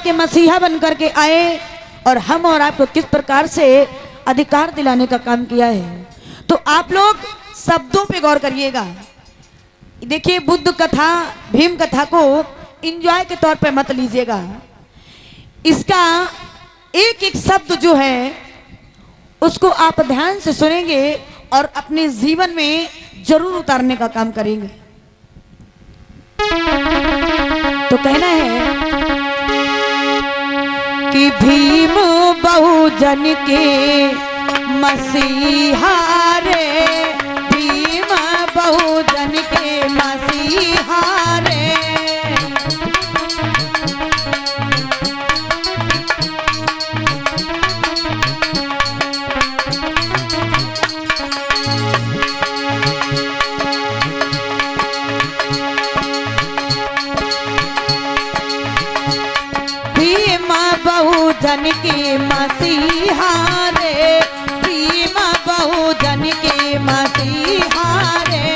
के मसीहा बन करके आए और हम और आपको किस प्रकार से अधिकार दिलाने का काम किया है। तो आप लोग शब्दों पे गौर करिएगा। देखिए, बुद्ध कथा भीम कथा को एंजॉय के तौर पे मत लीजिएगा। इसका एक एक शब्द जो है उसको आप ध्यान से सुनेंगे और अपने जीवन में जरूर उतारने का काम करेंगे। तो कहना है कि भीम बहुजन के मसीहा रे, भीम बहुजन के मसीहा रे। बहुजन के मसीहा रे, भीम बहुजन के मसीहा रे।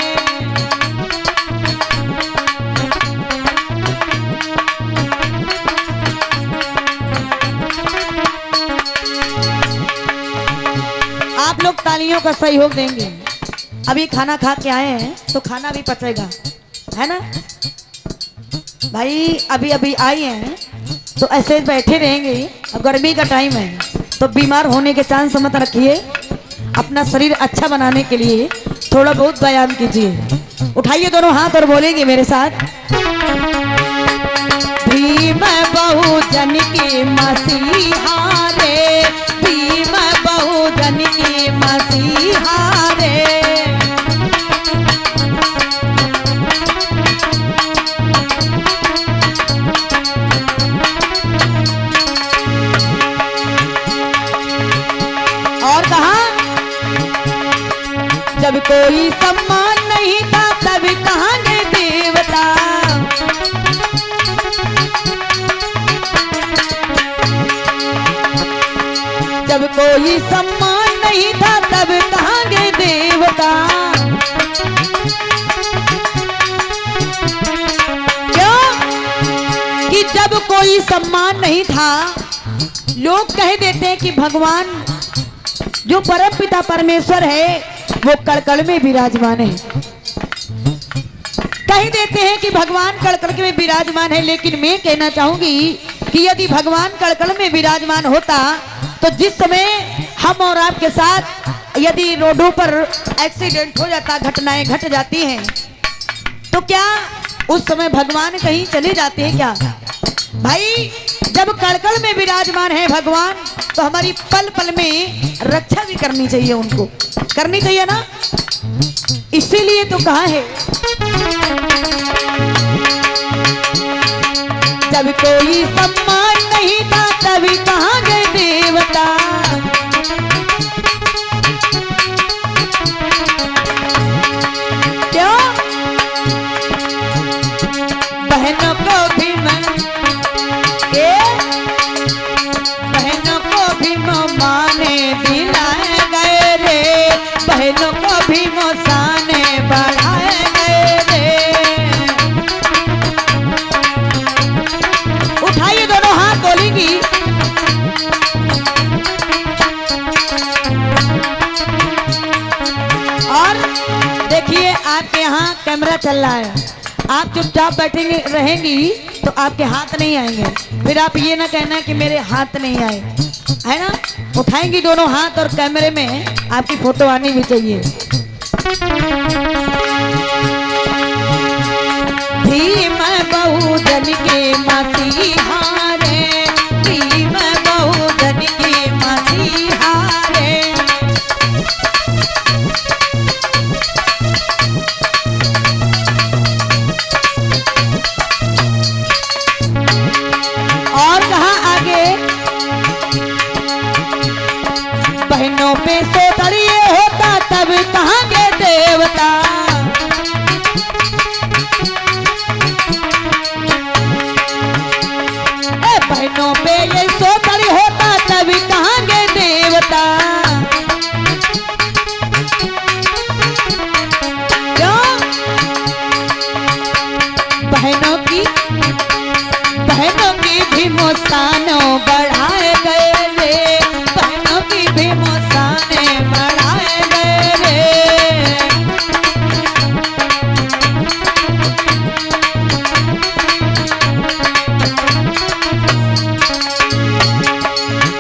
आप लोग तालियों का सहयोग देंगे। अभी खाना खा के आए हैं तो खाना भी पचेगा, है ना भाई। अभी अभी आए हैं तो ऐसे बैठे रहेंगे। अब गर्मी का टाइम है तो बीमार होने के चांस मत रखिए। अपना शरीर अच्छा बनाने के लिए थोड़ा बहुत व्यायाम कीजिए। उठाइए दोनों हाथ और बोलेंगे मेरे साथ, भीम बहुजन के मसीहा रे, भीम बहुजन के मसीहा रे। जब कोई सम्मान नहीं था तब कहाँ गए देवता, जब कोई सम्मान नहीं था तब कहाँ गए देवता। क्यों कि जब कोई सम्मान नहीं था, लोग कह देते हैं कि भगवान जो परम पिता परमेश्वर है वो कड़कड़ में विराजमान है। कह देते हैं कि भगवान कड़कड़ में विराजमान है, लेकिन मैं कहना चाहूंगी कि यदि भगवान कड़कड़ में विराजमान होता तो जिस समय हम और आपके साथ यदि रोडों पर एक्सीडेंट हो जाता, घटनाएं घट जाती हैं, तो क्या उस समय भगवान कहीं चले जाते हैं क्या भाई? जब कड़कड़ में विराजमान है भगवान तो हमारी पल पल में रक्षा भी करनी चाहिए, उनको करनी चाहिए ना। इसीलिए तो कहा है, जब कोई सम्मान नहीं था तभी कहाँ गए देवता। क्यों? बहनों को भी माने दिलाए गए रे, बहनों को भी मोसाने बढ़ाए गए रे। उठाइए दोनों हाथ, बोलेंगी और देखिए आपके यहाँ कैमरा चल रहा है। आप चुपचाप बैठेंगे रहेंगी तो आपके हाथ नहीं आएंगे, फिर आप ये ना कहना कि मेरे हाथ नहीं आए, है ना। उठाएंगी दोनों हाथ और कैमरे में आपकी फोटो आनी भी चाहिए। भीम बहुजन के मसीहा रे, भीम बहुजन के मसीहा रे। और कहा आगे, बहनों पे सोतड़िए होता तब कहाँ गए देवता। बहनों पे ये सोतड़ी होता तब कहाँ गए देवता। क्यों? बहनों की भी मोसानो बढ़ाए गए रे, बहनों की भी मोसाने बढ़ाए गए रे।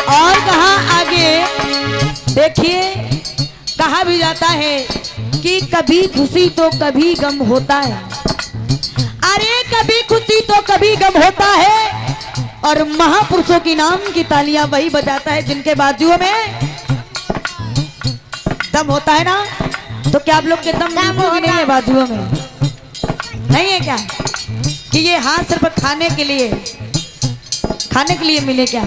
और कहा आगे देखिए, कहा भी जाता है कि कभी खुशी तो कभी गम होता है। अरे कभी खुशी तो कभी गम होता है, और महापुरुषों की नाम की तालियां वही बजाता है जिनके बाजुओं में दम होता है ना। तो क्या आप लोग के दम नहीं है बाजुओं में? नहीं है क्या कि ये हाथ सिर्फ खाने के लिए मिले क्या?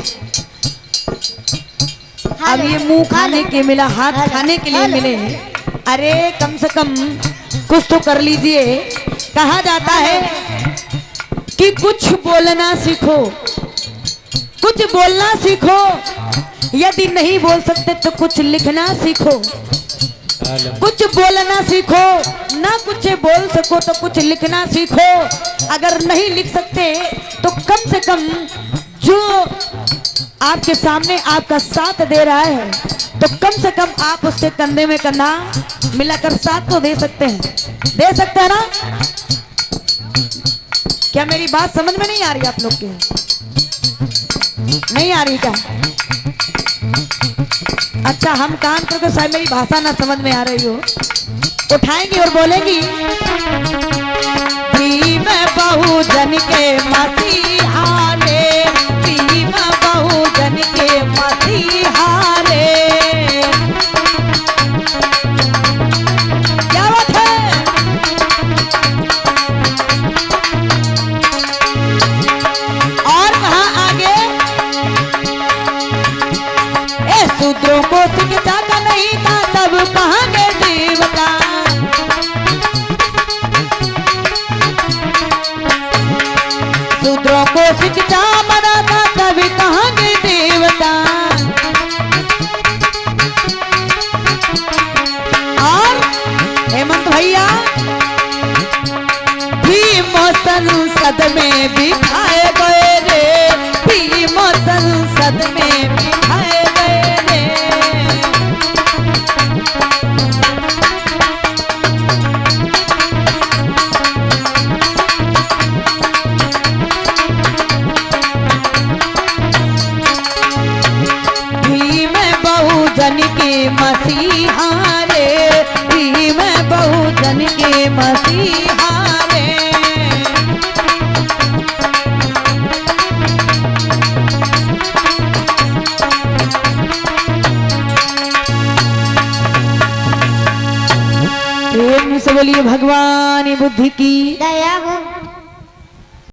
अब ये मुंह खाने के मिला, हाथ खाने के लिए मिले। अरे कम से कम कुछ तो कर लीजिए। कहा जाता है कि कुछ बोलना सीखो, कुछ बोलना सीखो, यदि नहीं बोल सकते तो कुछ लिखना सीखो। कुछ बोलना सीखो, ना कुछ बोल सको तो कुछ लिखना सीखो। अगर नहीं लिख सकते तो कम से कम जो आपके सामने आपका साथ दे रहा है तो कम से कम आप उसके कंधे में कंधा मिलाकर साथ तो दे सकते हैं, दे सकते हैं ना? क्या मेरी बात समझ में नहीं आ रही आप लोग के? नहीं आ रही क्या? अच्छा, हम कान करके शायद मेरी भाषा ना समझ में आ रही हो, उठाएंगी और बोलेंगी भीम बहुजन के मसीहारे, भीम बहुजन के मसीहारे। क्या बात है? और कहा आगे, ए शूद्रों को शिक्षा का नहीं था तब कहाँ गए देवता। शूद्रों को शिक्षा मना था तभी कहाँ गए देवता। और हेमंत भैया भीम संसद में बिठाए गए रे, भीम संसद में बिठाए गए रे। भीम बहुजन के मसीहारे, भीम बहुजन के मसीहारे। प्रेम से बोलिए भगवान बुद्धि की दया हो।